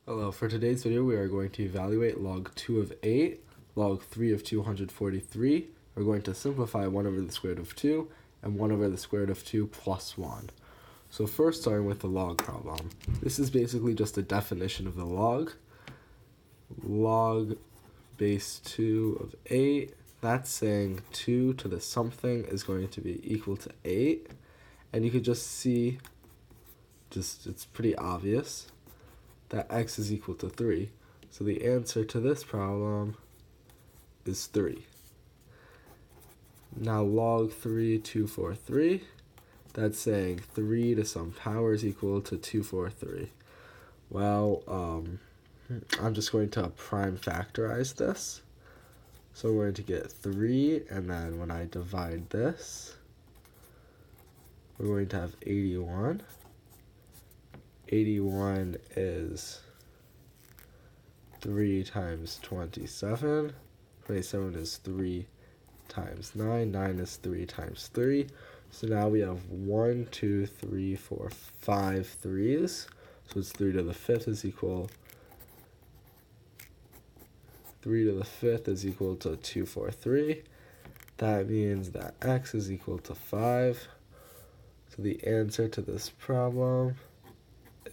Hello, for today's video we are going to evaluate log 2 of 8, log 3 of 243. We're going to simplify 1 over the square root of 2 and 1 over the square root of 2 plus 1. So first, starting with the log problem. This is basically just a definition of the log. Log base 2 of 8, that's saying 2 to the something is going to be equal to 8. And you could just see, it's pretty obvious that x is equal to 3. So the answer to this problem is 3. Now log 3, 243, that's saying 3 to some power is equal to 243. Well, I'm just going to prime factorize this. So we're going to get 3, and then when I divide this, we're going to have 81. 81 is 3 times 27. 27 is 3 times 9. 9 is 3 times 3. So now we have 1, 2, 3, 4, 5 threes. So it's 3 to the 5th is equal 3 to the 5th is equal to 243. That means that x is equal to 5. So the answer to this problem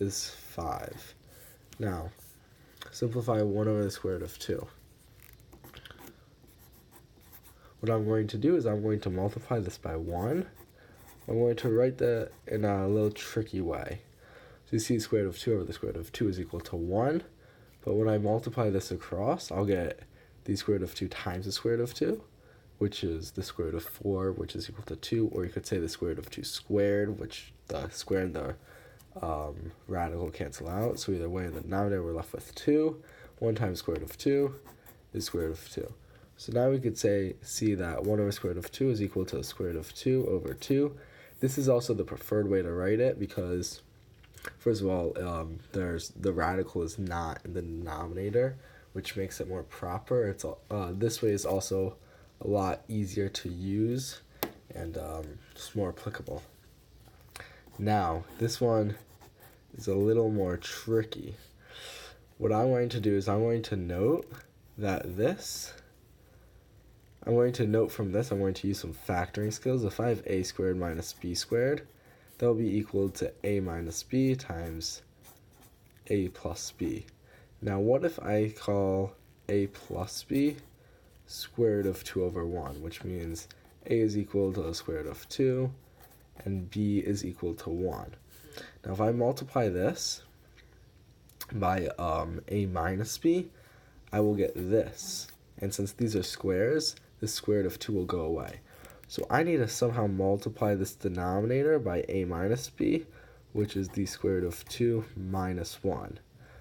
is 5. Now, simplify 1 over the square root of 2. What I'm going to do is I'm going to multiply this by 1. I'm going to write that in a little tricky way. So you see square root of 2 over the square root of 2 is equal to 1. But when I multiply this across, I'll get the square root of 2 times the square root of 2, which is the square root of 4, which is equal to 2. Or you could say the square root of 2 squared, which the square and the radical cancel out. So either way, in the denominator, we're left with 2. 1 times square root of 2 is square root of 2. So now we could see that 1 over square root of 2 is equal to the square root of 2 over 2. This is also the preferred way to write it because, first of all, the radical is not in the denominator, which makes it more proper. It's this way is also a lot easier to use and just more applicable. Now, this one is a little more tricky. What I'm going to do is I'm going to note that I'm going to use some factoring skills. If I have a squared minus b squared, that will be equal to a minus b times a plus b. Now, what if I call a plus b square root of 2 over 1, which means a is equal to the square root of 2, and b is equal to 1. Now if I multiply this by a minus b, I will get this. And since these are squares, the square root of 2 will go away. So I need to somehow multiply this denominator by a minus b, which is the square root of 2 minus 1.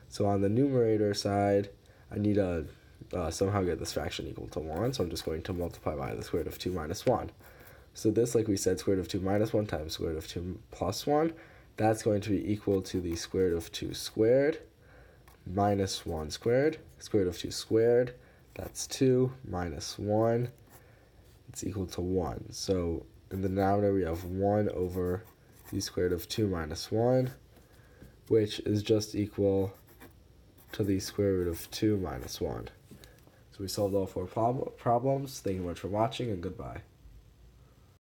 So on the numerator side, I need to somehow get this fraction equal to 1, so I'm just going to multiply by the square root of 2 minus 1. So this, like we said, square root of 2 minus 1 times square root of 2 plus 1, that's going to be equal to the square root of 2 squared minus 1 squared. Square root of 2 squared, that's 2 minus 1, it's equal to 1. So in the denominator, we have 1 over the square root of 2 minus 1, which is just equal to the square root of 2 minus 1. So we solved all 4 problems. Thank you much for watching, and goodbye.